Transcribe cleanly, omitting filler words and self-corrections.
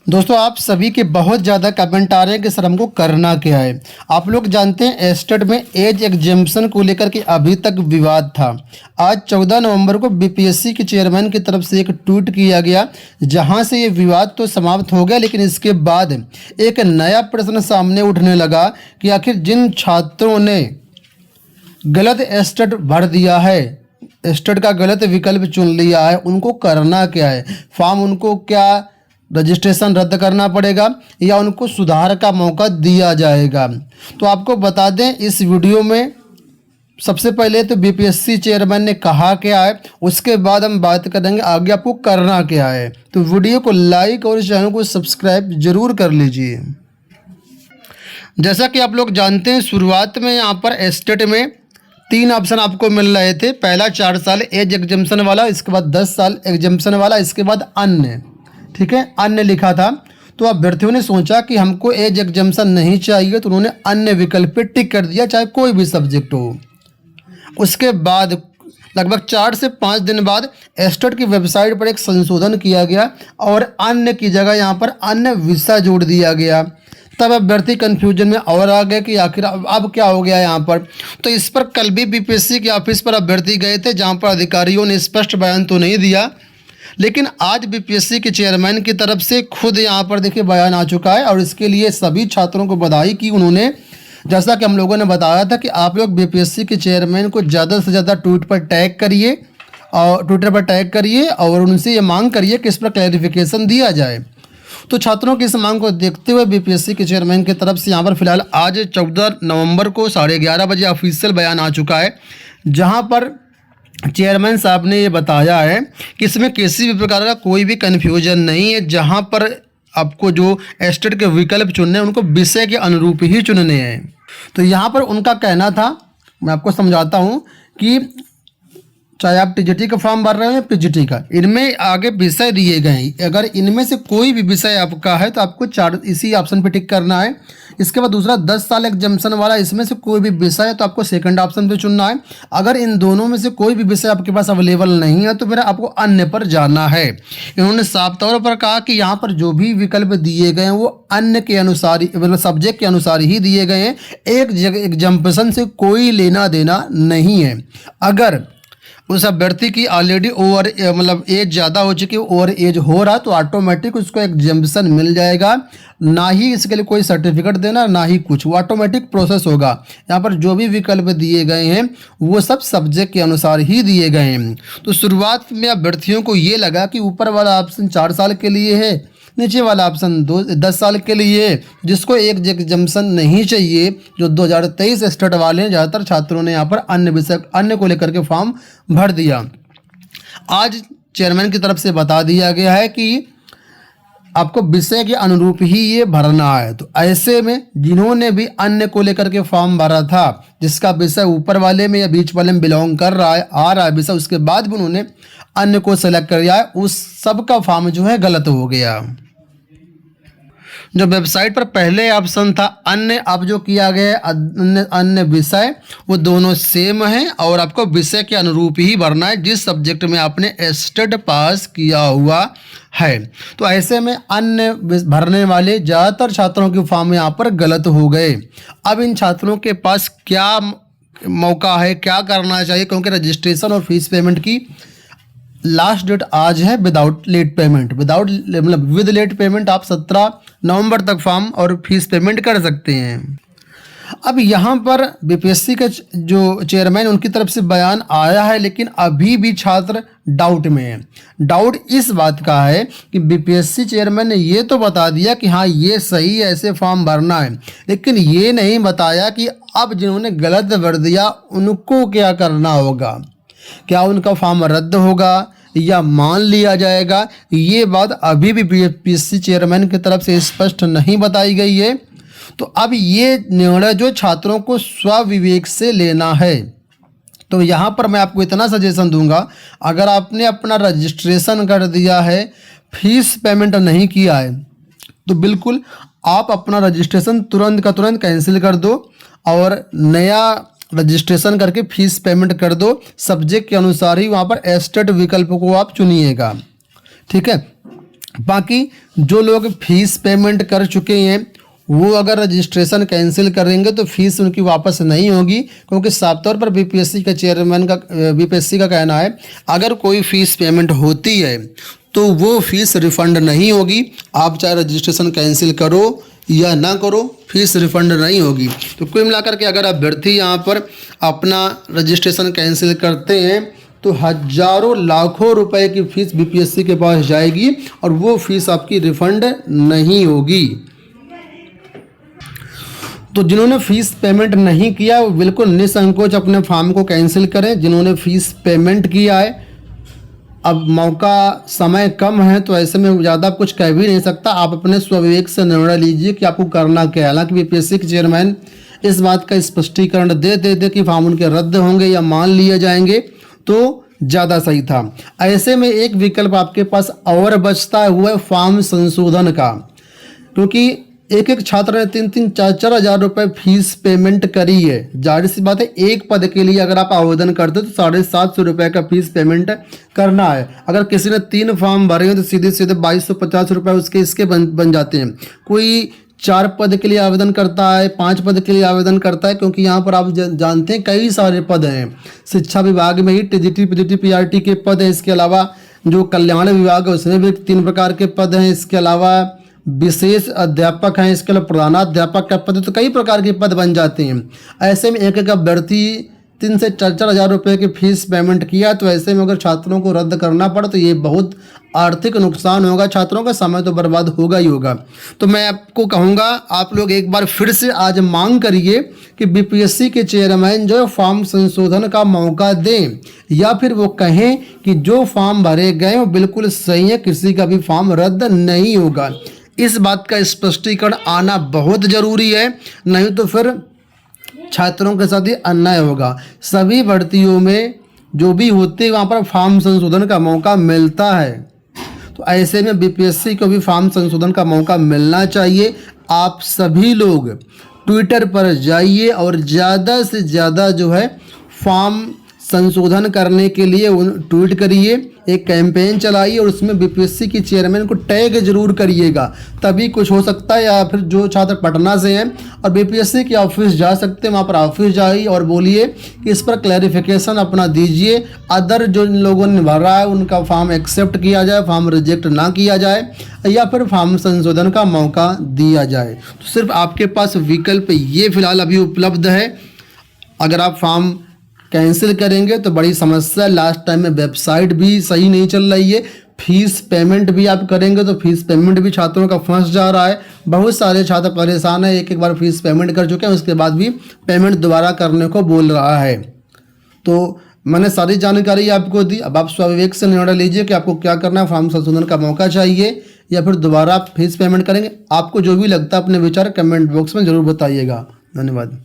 दोस्तों आप सभी के बहुत ज़्यादा कमेंट आ रहे हैं कि सर हमको करना क्या है। आप लोग जानते हैं एस्टेट में एज एग्जेम्पशन को लेकर के अभी तक विवाद था। आज 14 नवंबर को बीपीएससी के चेयरमैन की तरफ से एक ट्वीट किया गया, जहां से ये विवाद तो समाप्त हो गया, लेकिन इसके बाद एक नया प्रश्न सामने उठने लगा कि आखिर जिन छात्रों ने गलत एस्टेट भर दिया है, एस्टेट का गलत विकल्प चुन लिया है, उनको करना क्या है। फॉर्म उनको क्या रजिस्ट्रेशन रद्द करना पड़ेगा या उनको सुधार का मौका दिया जाएगा। तो आपको बता दें इस वीडियो में सबसे पहले तो बीपीएससी चेयरमैन ने कहा क्या है, उसके बाद हम बात करेंगे आगे आपको करना क्या है। तो वीडियो को लाइक और चैनल को सब्सक्राइब जरूर कर लीजिए। जैसा कि आप लोग जानते हैं, शुरुआत में यहाँ पर एस्टेट में 3 ऑप्शन आपको मिल रहे थे। पहला 4 साल एज एग्जेम्पशन वाला, इसके बाद 10 साल एग्जेम्पशन वाला, इसके बाद अन्य। ठीक है, अन्य लिखा था। तो अभ्यर्थियों ने सोचा कि हमको एज एग्जेम्पशन नहीं चाहिए, तो उन्होंने अन्य विकल्प पे टिक कर दिया, चाहे कोई भी सब्जेक्ट हो। उसके बाद लगभग 4 से 5 दिन बाद एस्टेट की वेबसाइट पर एक संशोधन किया गया और अन्य की जगह यहाँ पर अन्य विषय जोड़ दिया गया। तब अभ्यर्थी कन्फ्यूजन में और आ गए कि आखिर अब क्या हो गया यहाँ पर। तो इस पर कल भी बीपीएससी के ऑफिस पर अभ्यर्थी गए थे, जहाँ पर अधिकारियों ने स्पष्ट बयान तो नहीं दिया, लेकिन आज बीपीएससी के चेयरमैन की तरफ से खुद यहाँ पर देखिए बयान आ चुका है। और इसके लिए सभी छात्रों को बधाई कि उन्होंने, जैसा कि हम लोगों ने बताया था कि आप लोग बीपीएससी के चेयरमैन को ज़्यादा से ज़्यादा ट्वीट पर टैग करिए और ट्विटर पर टैग करिए और उनसे ये मांग करिए कि इस पर क्लैरिफिकेशन दिया जाए। तो छात्रों की इस मांग को देखते हुए बीपीएससी के चेयरमैन की तरफ से यहाँ पर फिलहाल आज 14 नवंबर को 11:30 बजे ऑफिशियल बयान आ चुका है, जहाँ पर चेयरमैन साहब ने ये बताया है कि इसमें किसी भी प्रकार का कोई भी कन्फ्यूजन नहीं है। जहाँ पर आपको जो एस्टेट के विकल्प चुनने हैं उनको विषय के अनुरूप ही चुनने हैं। तो यहाँ पर उनका कहना था, मैं आपको समझाता हूँ कि चाहे आप टीजीटी का फॉर्म भर रहे हो या पीजीटी का, इनमें आगे विषय दिए गए हैं। अगर इनमें से कोई भी विषय आपका है तो आपको 4 इसी ऑप्शन पे टिक करना है। इसके बाद दूसरा 10 साल एग्जेम्पशन वाला, इसमें से कोई भी विषय है तो आपको सेकंड ऑप्शन पे चुनना है। अगर इन दोनों में से कोई भी विषय आपके पास अवेलेबल नहीं है तो फिर आपको अन्य पर जाना है। इन्होंने साफ तौर पर कहा कि यहाँ पर जो भी विकल्प दिए गए हैं वो अन्य के अनुसार ही, मतलब सब्जेक्ट के अनुसार ही दिए गए हैं। एक जगह एग्जाम्पशन से कोई लेना देना नहीं है। अगर उस अभ्यर्थी की ऑलरेडी मतलब एज ज़्यादा हो चुकी है, ओवर एज हो रहा, तो ऑटोमेटिक उसको एग्जेम्पशन मिल जाएगा। ना ही इसके लिए कोई सर्टिफिकेट देना, ना ही कुछ, वो ऑटोमेटिक प्रोसेस होगा। यहाँ पर जो भी विकल्प दिए गए हैं वो सब सब्जेक्ट के अनुसार ही दिए गए हैं। तो शुरुआत में अभ्यर्थियों को ये लगा कि ऊपर वाला ऑप्शन 4 साल के लिए है, नीचे वाला ऑप्शन 10 साल के लिए है, जिसको एक एग्जाम्पशन नहीं चाहिए। जो 2023 एस्टेट वाले हैं, ज़्यादातर छात्रों ने यहाँ पर अन्य विषय अन्य को लेकर के फॉर्म भर दिया। आज चेयरमैन की तरफ से बता दिया गया है कि आपको विषय के अनुरूप ही ये भरना है। तो ऐसे में जिन्होंने भी अन्य को लेकर के फॉर्म भरा था, जिसका विषय ऊपर वाले में या बीच वाले में बिलोंग कर रहा है, आ रहा है विषय, उसके बाद भी उन्होंने अन्य को सेलेक्ट कर लिया है, उस सब का फॉर्म जो है गलत हो गया। जो वेबसाइट पर पहले ऑप्शन था अन्य, अब जो किया गया अन्य विषय, वो दोनों सेम हैं और आपको विषय के अनुरूप ही भरना है जिस सब्जेक्ट में आपने एस्टेट पास किया हुआ है। तो ऐसे में अन्य भरने वाले ज़्यादातर छात्रों के फॉर्म यहाँ पर गलत हो गए। अब इन छात्रों के पास क्या मौका है, क्या करना चाहिए, क्योंकि रजिस्ट्रेशन और फीस पेमेंट की लास्ट डेट आज है विदाउट लेट पेमेंट। मतलब विद लेट पेमेंट आप 17 नवंबर तक फॉर्म और फीस पेमेंट कर सकते हैं। अब यहाँ पर बीपीएससी के जो चेयरमैन, उनकी तरफ से बयान आया है, लेकिन अभी भी छात्र डाउट में है। डाउट इस बात का है कि बीपीएससी चेयरमैन ने ये तो बता दिया कि हाँ ये सही है, ऐसे फॉर्म भरना है, लेकिन ये नहीं बताया कि अब जिन्होंने गलत भर दिया उनको क्या करना होगा। क्या उनका फॉर्म रद्द होगा या मान लिया जाएगा, ये बात अभी भी बीपीएससी चेयरमैन की तरफ से स्पष्ट नहीं बताई गई है। तो अब ये निर्णय जो छात्रों को स्वविवेक से लेना है। तो यहाँ पर मैं आपको इतना सजेशन दूंगा, अगर आपने अपना रजिस्ट्रेशन कर दिया है, फीस पेमेंट नहीं किया है, तो बिल्कुल आप अपना रजिस्ट्रेशन तुरंत का तुरंत कैंसिल कर दो और नया रजिस्ट्रेशन करके फीस पेमेंट कर दो। सब्जेक्ट के अनुसार ही वहाँ पर एस्टेट विकल्प को आप चुनिएगा, ठीक है। बाकी जो लोग फीस पेमेंट कर चुके हैं वो अगर रजिस्ट्रेशन कैंसिल करेंगे तो फीस उनकी वापस नहीं होगी, क्योंकि साफ तौर पर बीपीएससी का चेयरमैन का बीपीएससी का कहना है अगर कोई फ़ीस पेमेंट होती है तो वो फीस रिफ़ंड नहीं होगी। आप चाहे रजिस्ट्रेशन कैंसिल करो या ना करो, फीस रिफ़ंड नहीं होगी। तो कुल मिलाकर के अगर अभ्यर्थी यहाँ पर अपना रजिस्ट्रेशन कैंसिल करते हैं तो हज़ारों लाखों रुपए की फ़ीस बीपीएससी के पास जाएगी और वो फीस आपकी रिफ़ंड नहीं होगी। तो जिन्होंने फ़ीस पेमेंट नहीं किया वो बिल्कुल निसंकोच अपने फॉर्म को कैंसिल करें। जिन्होंने फ़ीस पेमेंट किया है, अब मौका समय कम है तो ऐसे में ज़्यादा कुछ कह भी नहीं सकता। आप अपने स्वविवेक से निर्णय लीजिए कि आपको करना क्या है। हालांकि बीपीएससी के चेयरमैन इस बात का स्पष्टीकरण दे देते कि फॉर्म उनके रद्द होंगे या मान लिए जाएंगे तो ज़्यादा सही था। ऐसे में एक विकल्प आपके पास और बचता है, हुआ है फॉर्म संशोधन का, क्योंकि एक एक छात्र ने 3-3, 4-4 हज़ार रुपये फीस पेमेंट करी है। जाहिर सी बात है एक पद के लिए अगर आप आवेदन करते हो तो 750 रुपये का फीस पेमेंट करना है। अगर किसी ने 3 फॉर्म भरे हैं तो सीधे सीधे 2250 रुपये उसके इसके बन जाते हैं। कोई 4 पद के लिए आवेदन करता है, 5 पद के लिए आवेदन करता है, क्योंकि यहाँ पर आप जानते हैं कई सारे पद हैं। शिक्षा विभाग में ही टीजीटी, पीजीटी, पीआरटी के पद हैं। इसके अलावा जो कल्याण विभाग है उसमें भी 3 प्रकार के पद हैं। इसके अलावा विशेष अध्यापक हैं, इसके अलावा प्रधानाध्यापक का पद, तो कई प्रकार के पद बन जाते हैं। ऐसे में एक एक अभ्यर्थी 3 से 4-4 हज़ार रुपये की फीस पेमेंट किया तो ऐसे में अगर छात्रों को रद्द करना पड़े तो ये बहुत आर्थिक नुकसान होगा, छात्रों का समय तो बर्बाद होगा ही होगा। तो मैं आपको कहूँगा आप लोग एक बार फिर से आज मांग करिए कि बीपीएससी के चेयरमैन जो है फॉर्म संशोधन का मौका दें, या फिर वो कहें कि जो फॉर्म भरे गए वो बिल्कुल सही है, किसी का भी फॉर्म रद्द नहीं होगा। इस बात का स्पष्टीकरण आना बहुत ज़रूरी है, नहीं तो फिर छात्रों के साथ ही अन्याय होगा। सभी भर्तियों में जो भी होती है वहाँ पर फॉर्म संशोधन का मौका मिलता है, तो ऐसे में बीपीएससी को भी फॉर्म संशोधन का मौका मिलना चाहिए। आप सभी लोग ट्विटर पर जाइए और ज़्यादा से ज़्यादा जो है फॉर्म संशोधन करने के लिए ट्वीट करिए, एक कैंपेन चलाइए और उसमें बीपीएससी की चेयरमैन को टैग जरूर करिएगा, तभी कुछ हो सकता है। या फिर जो छात्र पटना से हैं और बीपीएससी के ऑफिस जा सकते हैं, वहाँ पर ऑफिस जाइए और बोलिए कि इस पर क्लैरिफिकेशन अपना दीजिए। अदर जो लोगों ने भरा है उनका फॉर्म एक्सेप्ट किया जाए, फॉर्म रिजेक्ट ना किया जाए, या फिर फॉर्म संशोधन का मौका दिया जाए। तो सिर्फ आपके पास विकल्प ये फिलहाल अभी उपलब्ध है। अगर आप फॉर्म कैंसिल करेंगे तो बड़ी समस्या। लास्ट टाइम में वेबसाइट भी सही नहीं चल रही है, फीस पेमेंट भी आप करेंगे तो फीस पेमेंट भी छात्रों का फंस जा रहा है। बहुत सारे छात्र परेशान हैं, एक बार फीस पेमेंट कर चुके हैं उसके बाद भी पेमेंट दोबारा करने को बोल रहा है। तो मैंने सारी जानकारी आपको दी, अब आप स्वविवेक से निर्णय लीजिए कि आपको क्या करना है। फॉर्म संशोधन का मौका चाहिए या फिर दोबारा आप फीस पेमेंट करेंगे। आपको जो भी लगता है अपने विचार कमेंट बॉक्स में ज़रूर बताइएगा। धन्यवाद।